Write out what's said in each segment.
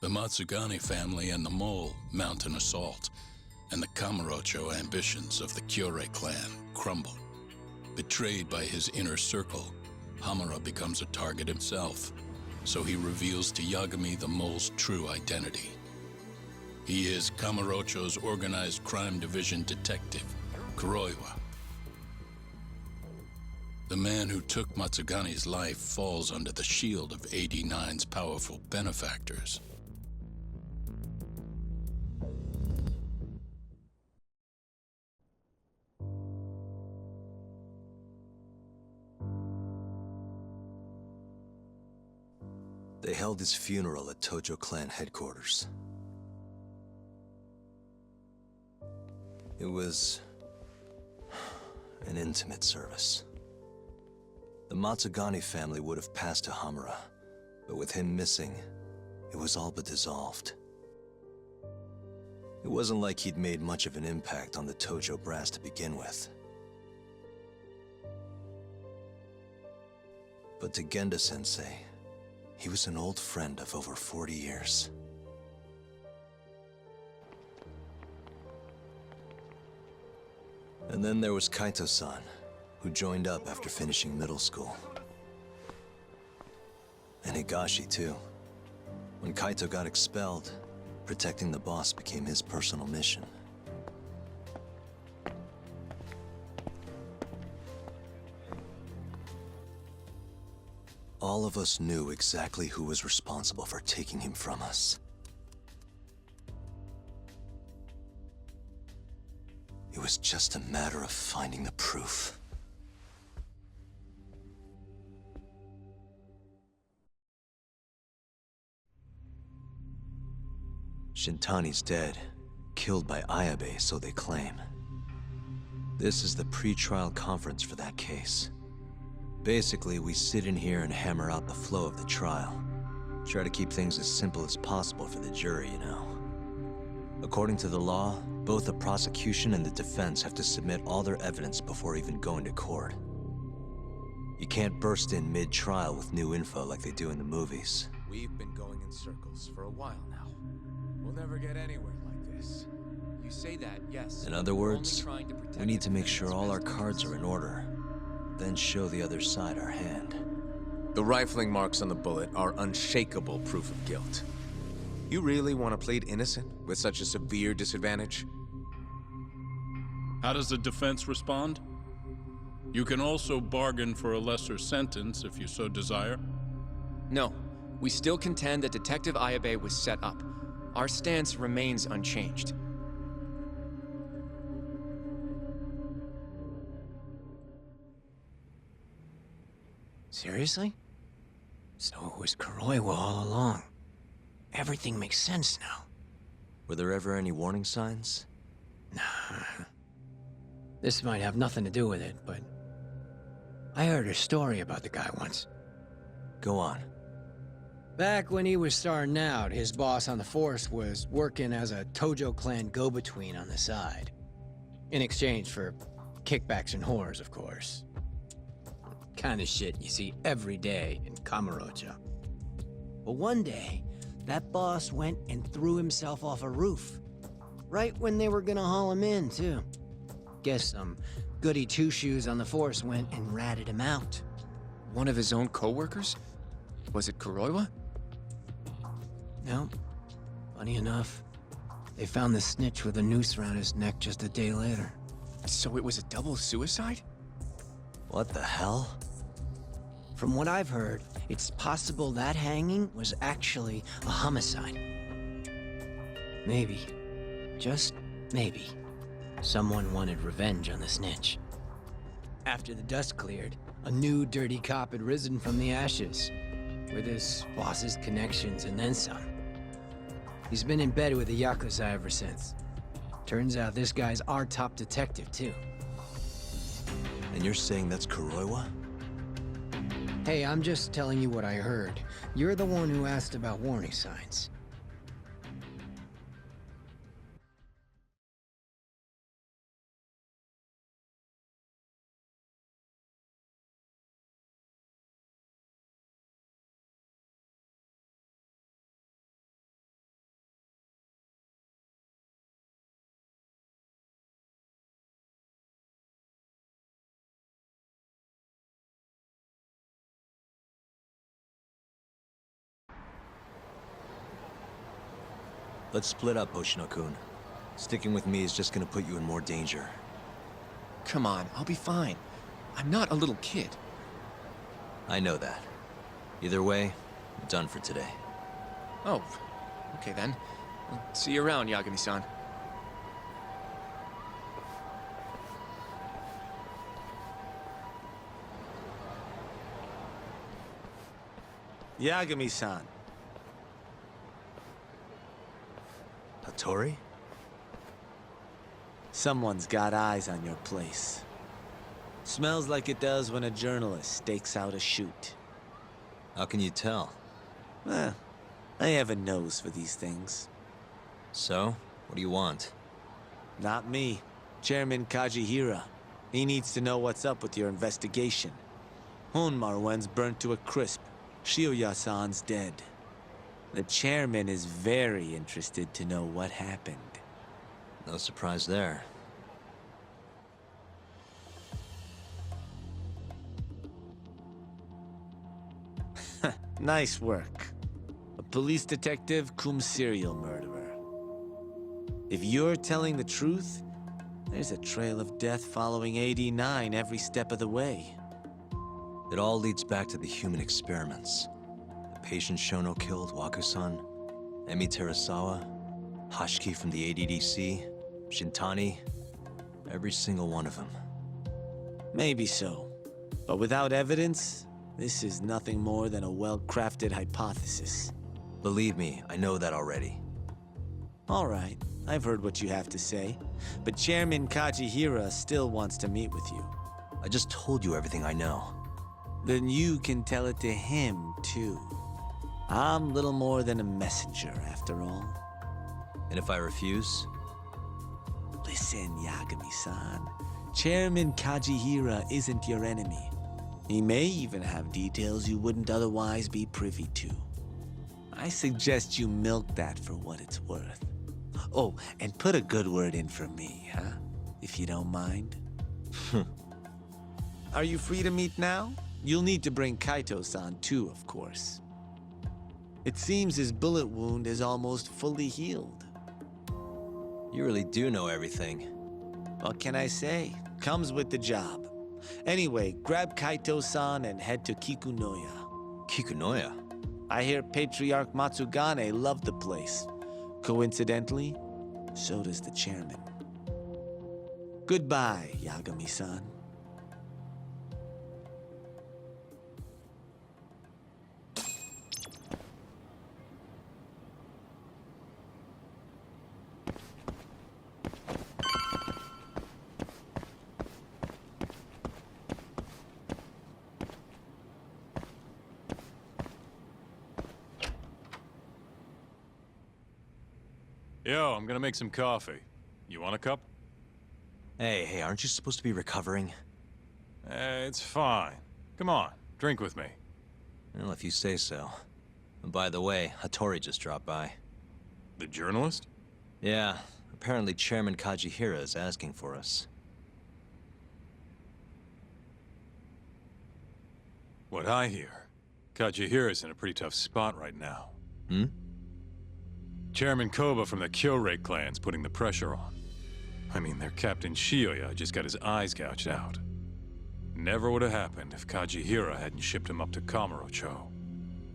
The Matsugane family and the Mole mount an assault, and the Kamurocho ambitions of the Kyorei clan crumble. Betrayed by his inner circle, Hamura becomes a target himself, so he reveals to Yagami the Mole's true identity. He is Kamurocho's organized crime division detective, Kuroiwa. The man who took Matsugane's life falls under the shield of 89's powerful benefactors. They held his funeral at Tojo clan headquarters. It was an intimate service. The Matsugane family would have passed to Hamura, but with him missing, it was all but dissolved. It wasn't like he'd made much of an impact on the Tojo brass to begin with. But to Genda-sensei, he was an old friend of over 40 years. And then there was Kaito-san, who joined up after finishing middle school. And Higashi, too. When Kaito got expelled, protecting the boss became his personal mission. All of us knew exactly who was responsible for taking him from us. It was just a matter of finding the proof. Shintani's dead, killed by Ayabe, so they claim. This is the pre-trial conference for that case. Basically, we sit in here and hammer out the flow of the trial. Try to keep things as simple as possible for the jury, you know. According to the law, both the prosecution and the defense have to submit all their evidence before even going to court. You can't burst in mid-trial with new info like they do in the movies. We've been going in circles for a while now. We'll never get anywhere like this. You say that, yes. In other words, we need to make sure all our cards are in order, then show the other side our hand. The rifling marks on the bullet are unshakable proof of guilt. You really want to plead innocent with such a severe disadvantage? How does the defense respond? You can also bargain for a lesser sentence if you so desire. No, we still contend that Detective Ayabe was set up. Our stance remains unchanged. Seriously? So it was Kuroiwa all along. Everything makes sense now. Were there ever any warning signs? Nah. This might have nothing to do with it, but I heard a story about the guy once. Go on. Back when he was starting out, his boss on the force was working as a Tojo clan go-between on the side. In exchange for kickbacks and whores, of course. Kind of shit you see every day in Kamurocho. But one day, that boss went and threw himself off a roof. Right when they were gonna haul him in, too. Guess some goody two-shoes on the force went and ratted him out. One of his own co-workers? Was it Kuroiwa? No. Funny enough, they found the snitch with a noose around his neck just a day later. So it was a double suicide? What the hell? From what I've heard, it's possible that hanging was actually a homicide. Maybe, just maybe, someone wanted revenge on the snitch. After the dust cleared, a new dirty cop had risen from the ashes, with his boss's connections and then some. He's been in bed with the Yakuza ever since. Turns out this guy's our top detective, too. And you're saying that's Kuroiwa? Hey, I'm just telling you what I heard. You're the one who asked about warning signs. Let's split up, Hoshino-kun. Sticking with me is just gonna put you in more danger. Come on, I'll be fine. I'm not a little kid. I know that. Either way, I'm done for today. Oh, okay then. I'll see you around, Yagami-san. Yagami-san. Hattori? Someone's got eyes on your place. Smells like it does when a journalist stakes out a shoot. How can you tell? Well, I have a nose for these things. So, what do you want? Not me. Chairman Kajihira. He needs to know what's up with your investigation. Honmaruen's burnt to a crisp. Shioya-san's dead. The chairman is very interested to know what happened. No surprise there. Nice work. A police detective cum serial murderer. If you're telling the truth, there's a trail of death following AD-9 every step of the way. It all leads back to the human experiments. The patient Shono killed, Waku-san, Emi Terasawa, Hashiki from the ADDC, Shintani, every single one of them. Maybe so. But without evidence, this is nothing more than a well-crafted hypothesis. Believe me, I know that already. All right, I've heard what you have to say. But Chairman Kajihira still wants to meet with you. I just told you everything I know. Then you can tell it to him, too. I'm little more than a messenger, after all. And if I refuse? Listen, Yagami-san. Chairman Kajihira isn't your enemy. He may even have details you wouldn't otherwise be privy to. I suggest you milk that for what it's worth. Oh, and put a good word in for me, huh? If you don't mind. Are you free to meet now? You'll need to bring Kaito-san too, of course. It seems his bullet wound is almost fully healed. You really do know everything. What can I say? Comes with the job. Anyway, grab Kaito-san and head to Kikunoya. Kikunoya? I hear Patriarch Matsugane loved the place. Coincidentally, so does the chairman. Goodbye, Yagami-san. Yo, I'm gonna make some coffee. You want a cup? Hey, aren't you supposed to be recovering? It's fine. Come on, drink with me. Well, if you say so. And by the way, Hattori just dropped by. The journalist? Yeah, apparently Chairman Kajihira is asking for us. What I hear, Kajihira's in a pretty tough spot right now. Hmm? Chairman Koba from the Kyorei clan's putting the pressure on. I mean, their Captain Shioya just got his eyes gouged out. Never would have happened if Kajihira hadn't shipped him up to Kamurocho.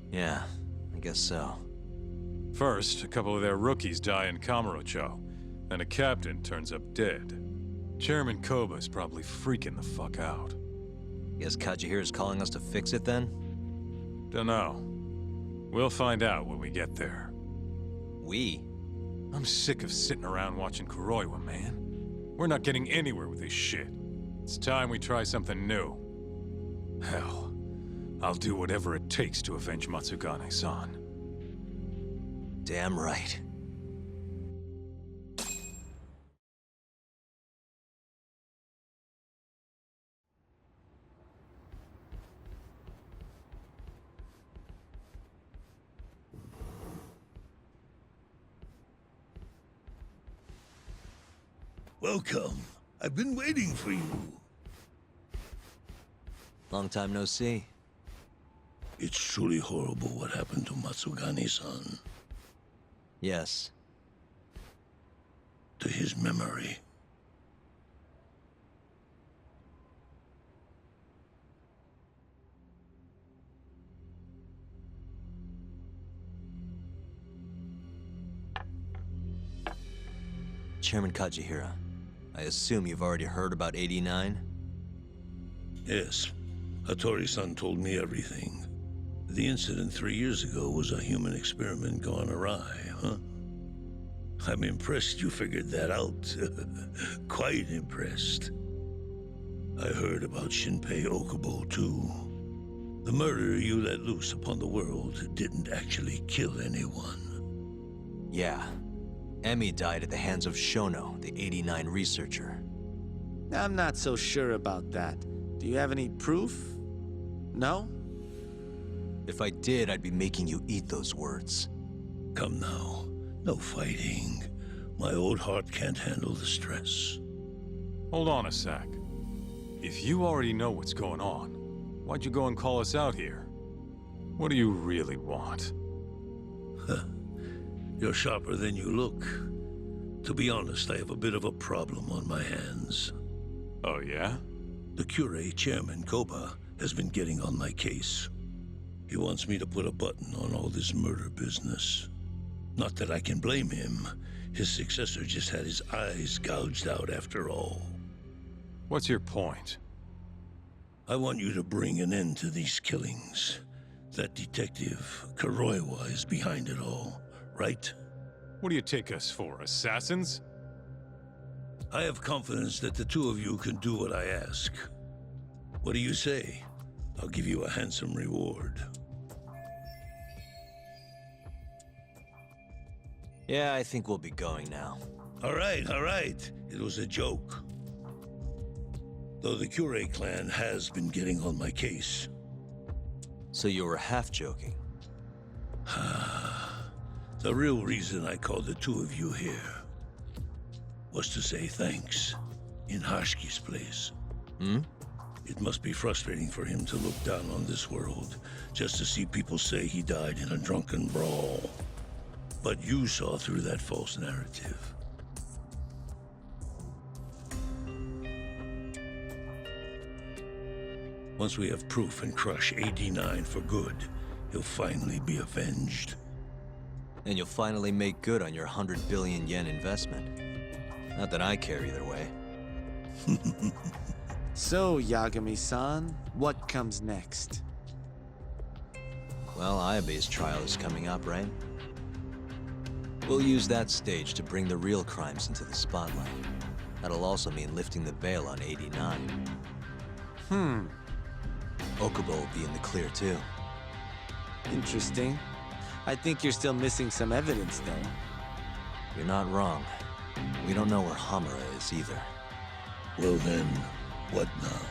Yeah, I guess so. First, a couple of their rookies die in Kamurocho, then a captain turns up dead. Chairman Koba's probably freaking the fuck out. Guess Kajihira's calling us to fix it then? Dunno. We'll find out when we get there. We? I'm sick of sitting around watching Kuroiwa, man. We're not getting anywhere with this shit. It's time we try something new. Hell, I'll do whatever it takes to avenge Matsugane-san. Damn right. Welcome. I've been waiting for you. Long time no see. It's truly horrible what happened to Matsugane-san. Yes. to his memory. Chairman Kajihira, I assume you've already heard about 89? Yes, Hattori-san told me everything. The incident 3 years ago was a human experiment gone awry, huh? I'm impressed you figured that out. Quite impressed. I heard about Shinpei Okubo, too. The murder you let loose upon the world didn't actually kill anyone. Yeah. Emmy died at the hands of Shono, the 89 researcher. I'm not so sure about that. Do you have any proof? No? If I did, I'd be making you eat those words. Come now, no fighting. My old heart can't handle the stress. Hold on a sec. If you already know what's going on, why'd you go and call us out here? What do you really want? You're sharper than you look. To be honest, I have a bit of a problem on my hands. Oh, yeah? The Cure chairman, Koba, has been getting on my case. He wants me to put a button on all this murder business. Not that I can blame him. His successor just had his eyes gouged out after all. What's your point? I want you to bring an end to these killings. That detective, Kuroiwa, is behind it all, right? What do you take us for, assassins? I have confidence that the two of you can do what I ask. What do you say? I'll give you a handsome reward. Yeah, I think we'll be going now. All right. It was a joke. Though the Cure clan has been getting on my case. So you were half joking. The real reason I called the two of you here was to say thanks in Hashki's place. Hmm? It must be frustrating for him to look down on this world, just to see people say he died in a drunken brawl. But you saw through that false narrative. Once we have proof and crush AD9 for good, he'll finally be avenged. And you'll finally make good on your 100 billion yen investment. Not that I care either way. So, Yagami-san, what comes next? Well, Ayabe's trial is coming up, right? We'll use that stage to bring the real crimes into the spotlight. That'll also mean lifting the veil on 89. Okubo will be in the clear, too. Interesting. I think you're still missing some evidence, though. You're not wrong. We don't know where Hamura is, either. Well then, what now?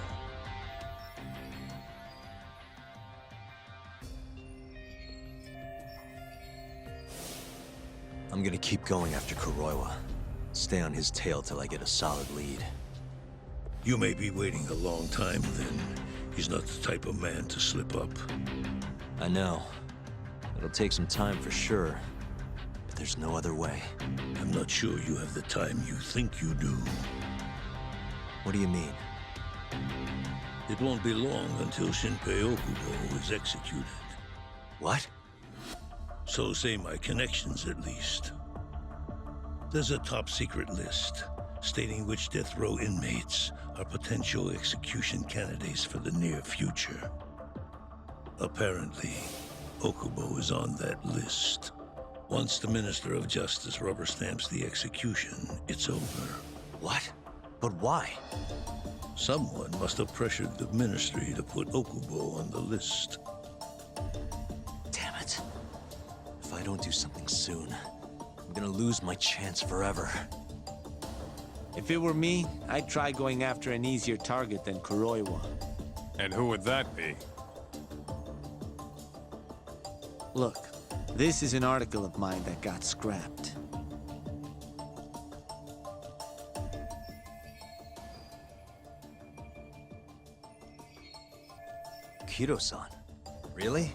I'm gonna keep going after Kuroiwa. Stay on his tail till I get a solid lead. You may be waiting a long time then. He's not the type of man to slip up. I know. It'll take some time for sure. But there's no other way. I'm not sure you have the time you think you do. What do you mean? It won't be long until Shinpei Okubo is executed. What? So say my connections, at least. There's a top-secret list stating which death row inmates are potential execution candidates for the near future. Apparently, Okubo is on that list. Once the Minister of Justice rubber stamps the execution, it's over. What? But why? Someone must have pressured the Ministry to put Okubo on the list. Damn it. If I don't do something soon, I'm gonna lose my chance forever. If it were me, I'd try going after an easier target than Kuroiwa. And who would that be? Look, this is an article of mine that got scrapped. Kido-san? Really?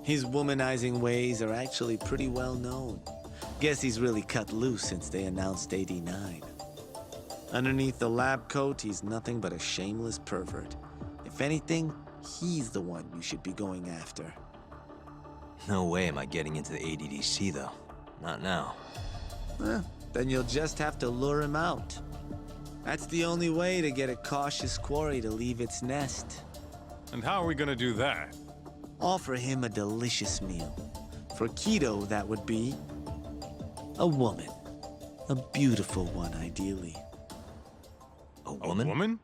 His womanizing ways are actually pretty well known. Guess he's really cut loose since they announced 89. Underneath the lab coat, he's nothing but a shameless pervert. If anything, he's the one you should be going after. No way am I getting into the ADDC, though. Not now. Then you'll just have to lure him out. That's the only way to get a cautious quarry to leave its nest. And how are we gonna do that? Offer him a delicious meal. For Keto, that would be a woman. A beautiful one, ideally. A woman? A woman?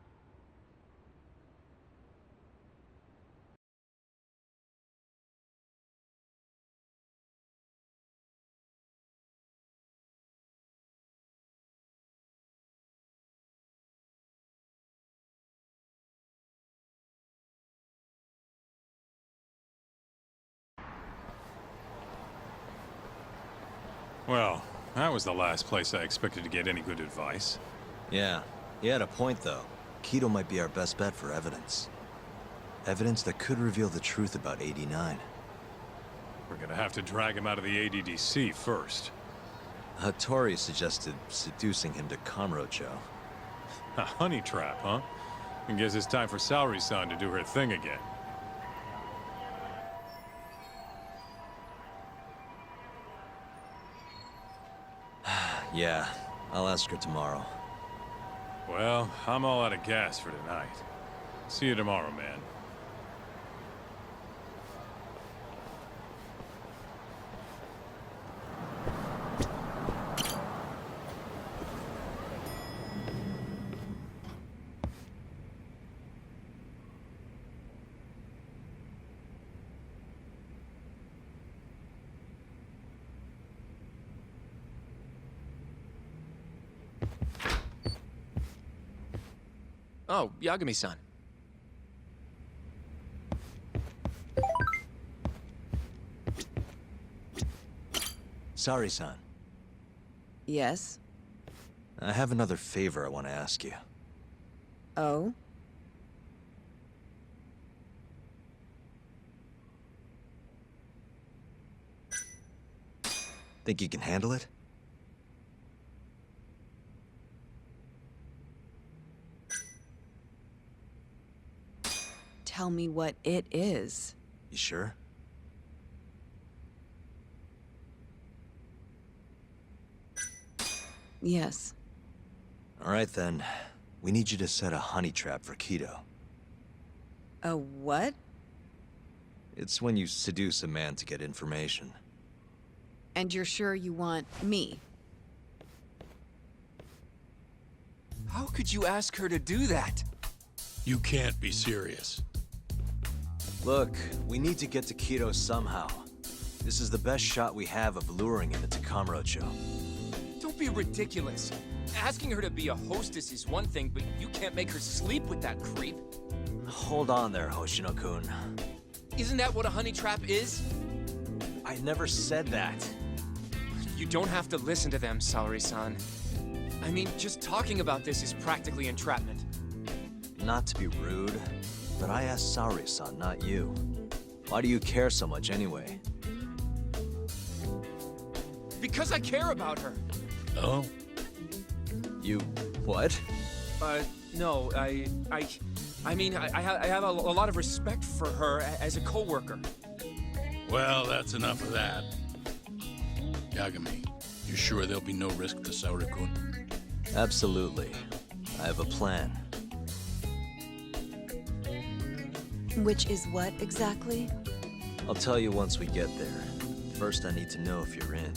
Well, that was the last place I expected to get any good advice. Yeah, he had a point, though. Keto might be our best bet for evidence. Evidence that could reveal the truth about 89. We're gonna have to drag him out of the ADDC first. Hattori suggested seducing him to Kamurocho. A honey trap, huh? I guess it's time for Saori-san to do her thing again. Yeah, I'll ask her tomorrow. Well, I'm all out of gas for tonight. See you tomorrow, man. Oh, Yagami-san. Saori-san, Yes? I have another favor I want to ask you. Oh? Think you can handle it? Tell me what it is. You sure? Yes. All right, then. We need you to set a honey trap for Keto. A what? It's when you seduce a man to get information. And you're sure you want me? How could you ask her to do that? You can't be serious. Look, we need to get to Keto somehow. This is the best shot we have of luring him into Kamurocho. Don't be ridiculous. Asking her to be a hostess is one thing, but you can't make her sleep with that creep. Hold on there, Hoshino-kun. Isn't that what a honey trap is? I never said that. You don't have to listen to them, Saori-san. I mean, just talking about this is practically entrapment. Not to be rude, but I asked Saori-san, not you. Why do you care so much anyway? Because I care about her. Oh? You... what? No, I mean, I have a lot of respect for her as a coworker. Well, that's enough of that. Yagami, you sure there'll be no risk to Saori-kun? Absolutely. I have a plan. Which is what exactly? I'll tell you once we get there. First, I need to know if you're in.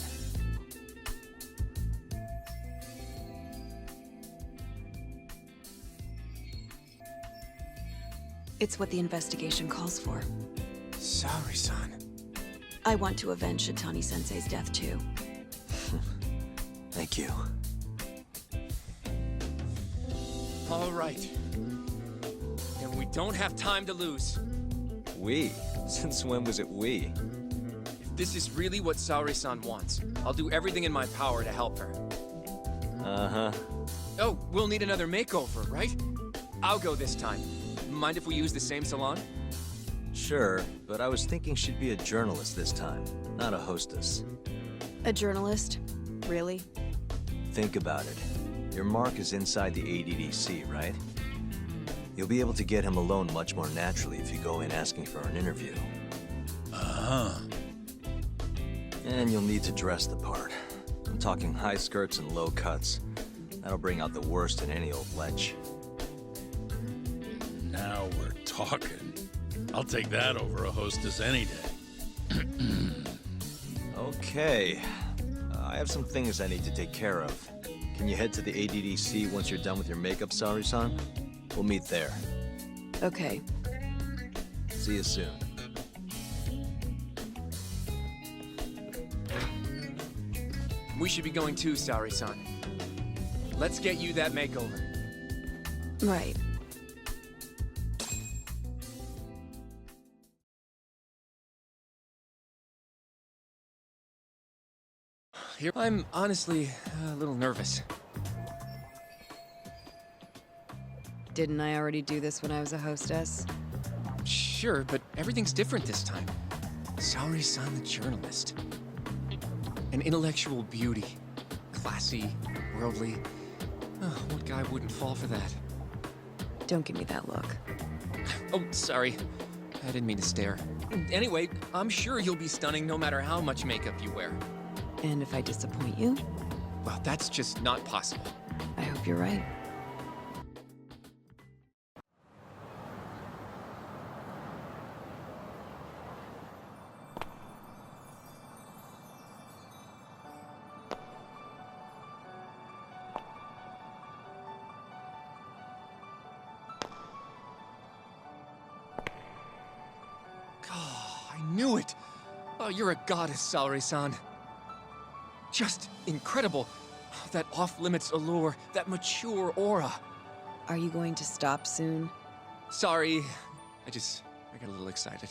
It's what the investigation calls for. Saori-san. I want to avenge Shitani-sensei's death too. Thank you. All right. And we don't have time to lose. We? Since when was it we? If this is really what Saori-san wants, I'll do everything in my power to help her. Uh-huh. Oh, we'll need another makeover, right? I'll go this time. Mind if we use the same salon? Sure, but I was thinking she'd be a journalist this time, not a hostess. A journalist? Really? Think about it. Your mark is inside the ADDC, right? You'll be able to get him alone much more naturally if you go in asking for an interview. Uh-huh. And you'll need to dress the part. I'm talking high skirts and low cuts. That'll bring out the worst in any old lech. Now we're talking. I'll take that over a hostess any day. Okay. I have some things I need to take care of. Can you head to the ADDC once you're done with your makeup, Saori-san? We'll meet there. Okay. See you soon. We should be going too, Saori-san. Let's get you that makeover. Right. Here, I'm honestly a little nervous. Didn't I already do this when I was a hostess? Sure, but everything's different this time. Saori-san the journalist. An intellectual beauty. Classy, worldly. Oh, what guy wouldn't fall for that? Don't give me that look. Oh, sorry. I didn't mean to stare. Anyway, I'm sure you'll be stunning no matter how much makeup you wear. And if I disappoint you, Well, that's just not possible. I hope you're right. Oh, I knew it! Oh, you're a goddess, Saori-san. Just incredible. That off-limits allure, that mature aura. Are you going to stop soon? Sorry, I got a little excited.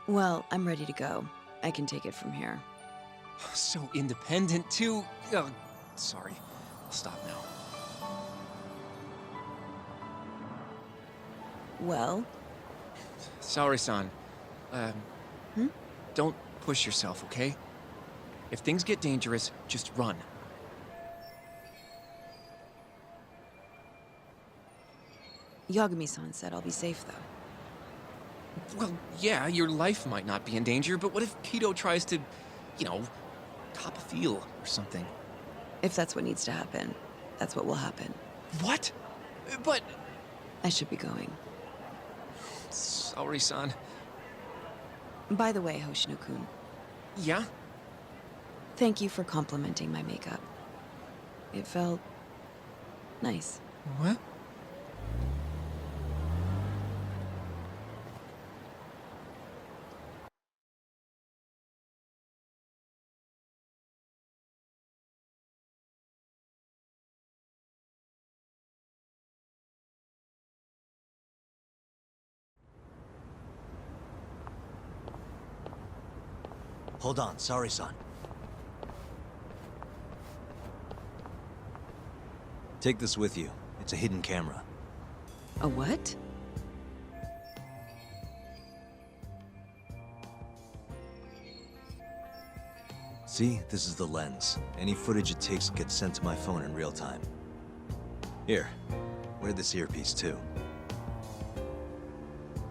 Well, I'm ready to go. I can take it from here. So independent, too. Oh, sorry. I'll stop now. Well, Saori-san, don't push yourself, okay? If things get dangerous, just run. Yagami-san said I'll be safe, though. Well, yeah, your life might not be in danger, but what if Kido tries to, cop a feel or something? If that's what needs to happen, that's what will happen. What? But... I should be going. Saori-san. By the way, Hoshino-kun, Yeah? thank you for complimenting my makeup. It felt... nice. What? Hold on, Saori-san. Take this with you. It's a hidden camera. A what? See, this is the lens. Any footage it takes gets sent to my phone in real time. Here, wear this earpiece too.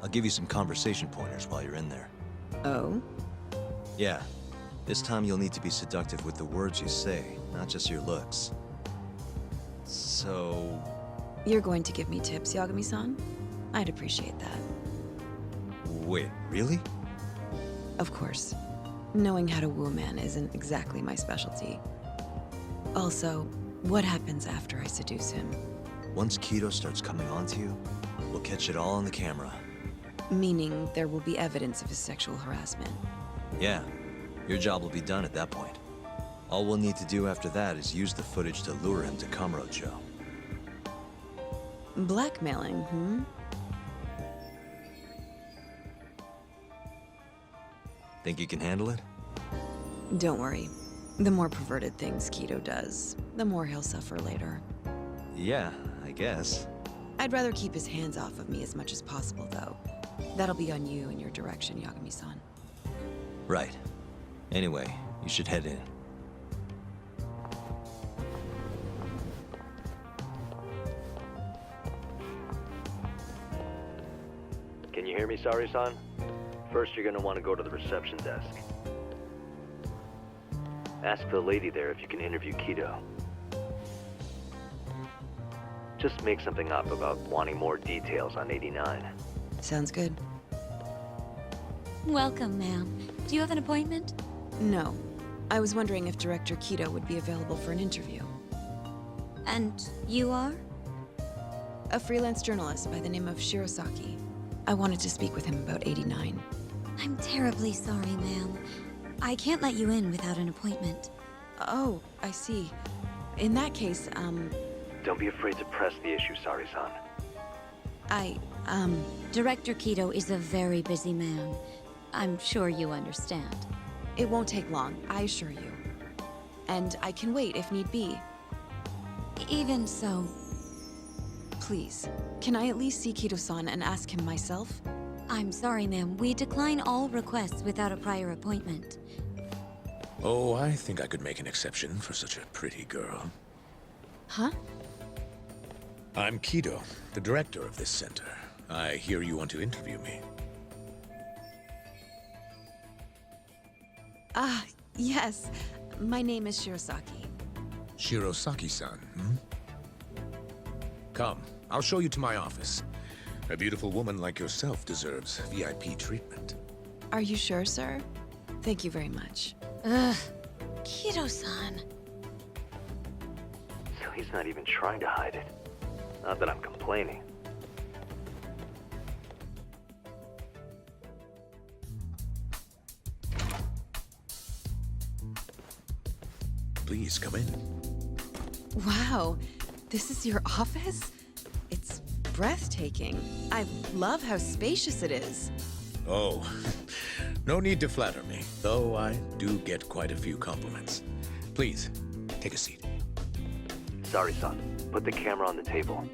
I'll give you some conversation pointers while you're in there. Oh? Yeah, this time you'll need to be seductive with the words you say, not just your looks. So... You're going to give me tips, Yagami-san? I'd appreciate that. Wait, really? Of course. Knowing how to woo a man isn't exactly my specialty. Also, what happens after I seduce him? Once Kido starts coming onto you, we'll catch it all on the camera. Meaning there will be evidence of his sexual harassment. Yeah, your job will be done at that point. All we'll need to do after that is use the footage to lure him to Kamurocho. Blackmailing, hmm? Think you can handle it? Don't worry. The more perverted things Kido does, the more he'll suffer later. Yeah, I guess. I'd rather keep his hands off of me as much as possible, though. That'll be on you and your direction, Yagami-san. Right. Anyway, you should head in. hear me, Saori-san? First, you're gonna want to go to the reception desk. Ask the lady there if you can interview Kido. Just make something up about wanting more details on 89. Sounds good. Welcome, ma'am. Do you have an appointment? No. I was wondering if Director Kido would be available for an interview. And you are? A freelance journalist by the name of Shirosaki. I wanted to speak with him about 89. I'm terribly sorry, ma'am. I can't let you in without an appointment. Oh, I see. In that case, Don't be afraid to press the issue, Saori-san. Director Kido is a very busy man. I'm sure you understand. It won't take long, I assure you. And I can wait if need be. Even so, Please, can I at least see Kido-san and ask him myself? I'm sorry, ma'am. We decline all requests without a prior appointment. Oh, I think I could make an exception for such a pretty girl. Huh? I'm Kido, the director of this center. I hear you want to interview me. Ah, yes. My name is Shirosaki. Shirosaki-san, Come, I'll show you to my office. A beautiful woman like yourself deserves VIP treatment. Are you sure, sir? Thank you very much. Ugh. Kido-san. So he's not even trying to hide it. Not that I'm complaining. Please, come in. Wow, this is your office? It's breathtaking. I love how spacious it is. Oh, no need to flatter me, though I do get quite a few compliments. Please, take a seat. Saori-san, put the camera on the table.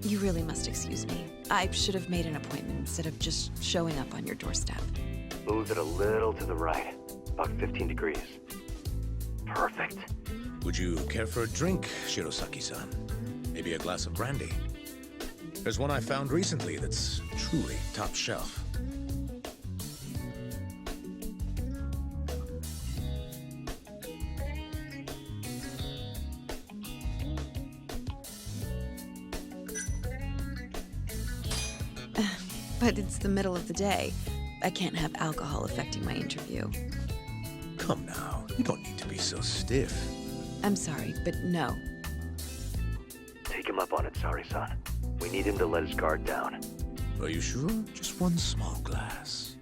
You really must excuse me. I should have made an appointment instead of just showing up on your doorstep. Move it a little to the right, about 15 degrees. Perfect. Would you care for a drink, Shirosaki-san? Maybe a glass of brandy? There's one I found recently that's truly top shelf. But it's the middle of the day. I can't have alcohol affecting my interview. Come now, you don't need to be so stiff. I'm sorry, but no. Take him up on it, Saori-san. We need him to let his guard down. Are you sure? Just one small glass.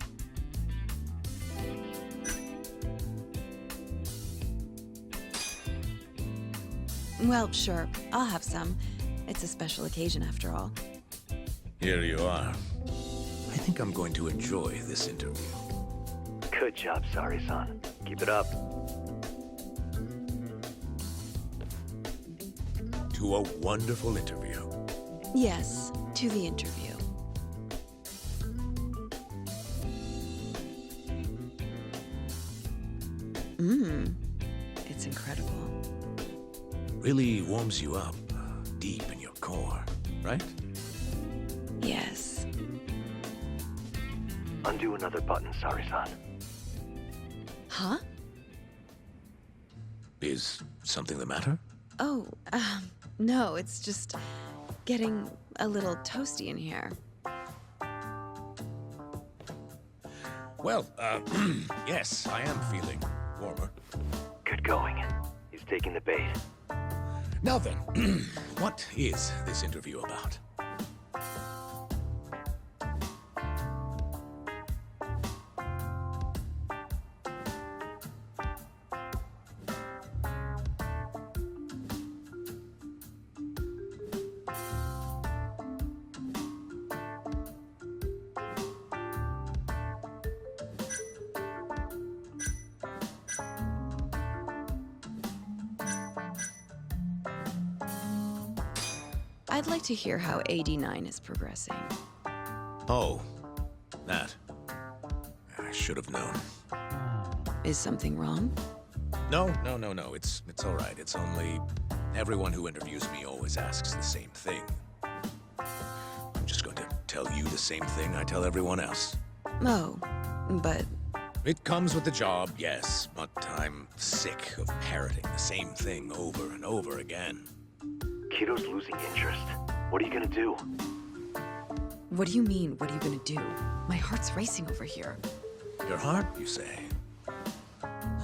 Well, sure. I'll have some. It's a special occasion after all. Here you are. I think I'm going to enjoy this interview. Good job, Saori-san. Keep it up. To a wonderful interview. Yes, to the interview. It's incredible. Really warms you up deep in your core, right? Yes. Undo another button, Saori-san. Huh? Is something the matter? Oh, no, it's just getting a little toasty in here. Well, yes, I am feeling warmer. Good going. He's taking the bait. Now then, what is this interview about? I'd like to hear how AD9 is progressing. Oh, that. I should have known. Is something wrong? No. It's all right. It's only everyone who interviews me always asks the same thing. tell you the same thing I tell everyone else. Oh, but It comes with the job, yes, but I'm sick of parroting the same thing over and over again. Kiddo's losing interest. What are you gonna do? what do you mean, what are you gonna do? My heart's racing over here. Your heart, you say?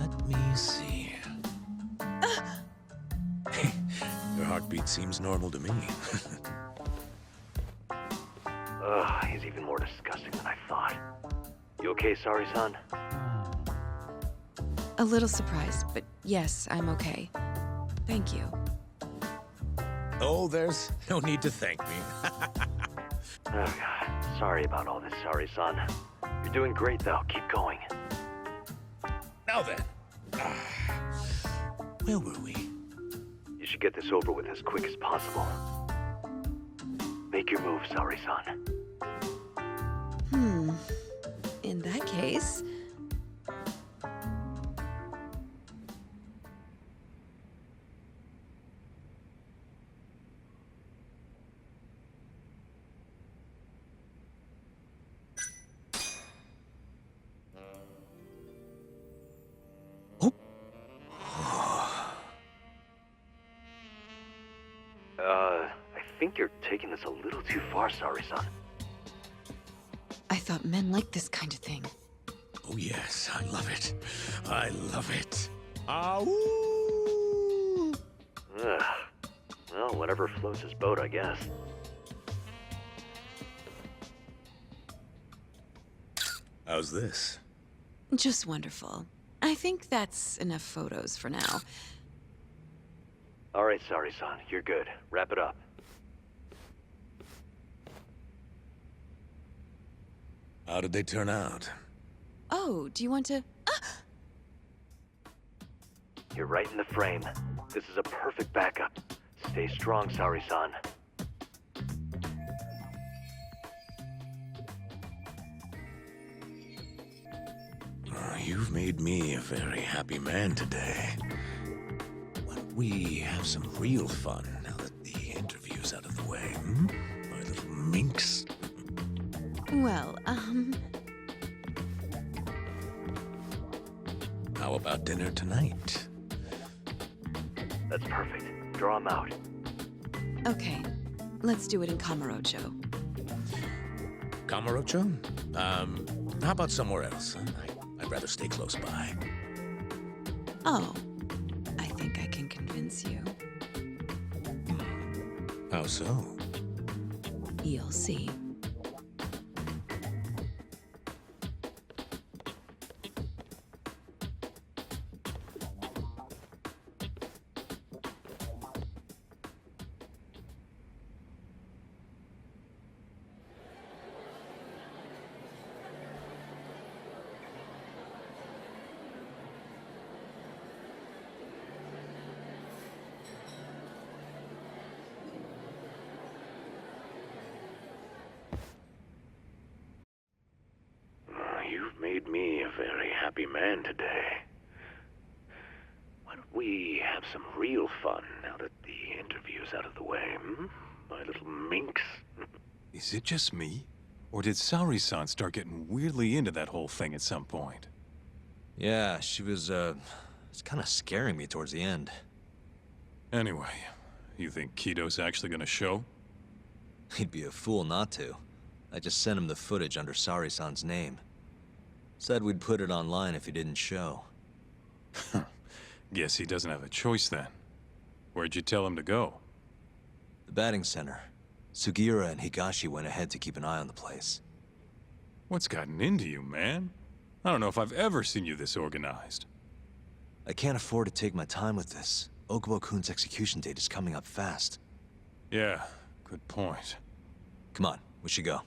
Let me see. Your heartbeat seems normal to me. Ugh, he's even more disgusting than I thought. You okay, Saori-san? A little surprised, but yes, I'm okay. Thank you. Oh, there's no need to thank me. Oh, God. Sorry about all this, Saori-san. You're doing great, though. Keep going. Now then. Where were we? You should get this over with as quick as possible. Make your move, Saori-san. In that case... I think you're taking this a little too far, Saori-san. I thought men liked this kind of thing. Oh, yes, I love it. I love it. Ow! Ugh. Well, whatever floats his boat, I guess. How's this? Just wonderful. I think that's enough photos for now. All right, Saori-san, you're good. Wrap it up. How did they turn out? Oh, do you want to... You're right in the frame. This is a perfect backup. Stay strong, Saori-san. You've made me a very happy man today. Why don't we have some real fun now that the interview's out of the way, hmm? My little minx. Well, How about dinner tonight? That's perfect. Draw him out. Okay. Let's do it in Kamurocho. Kamurocho? How about somewhere else? I'd rather stay close by. Oh. I think I can convince you. How so? You'll see. You've made me a very happy man today. Why don't we have some real fun now that the interview's out of the way, hmm? My little minx. Is it just me? Or did Saori-san start getting weirdly into that whole thing at some point? Yeah, she was, it's kind of scaring me towards the end. Anyway, you think Kiddo's actually gonna show? He'd be a fool not to. I just sent him the footage under Saori-san's name. Said we'd put it online if he didn't show. Guess he doesn't have a choice then. Where'd you tell him to go? The batting center. Sugiura and Higashi went ahead to keep an eye on the place. What's gotten into you, man? I don't know if I've ever seen you this organized. I can't afford to take my time with this. Okubo-kun's execution date is coming up fast. Yeah, good point. Come on, we should go.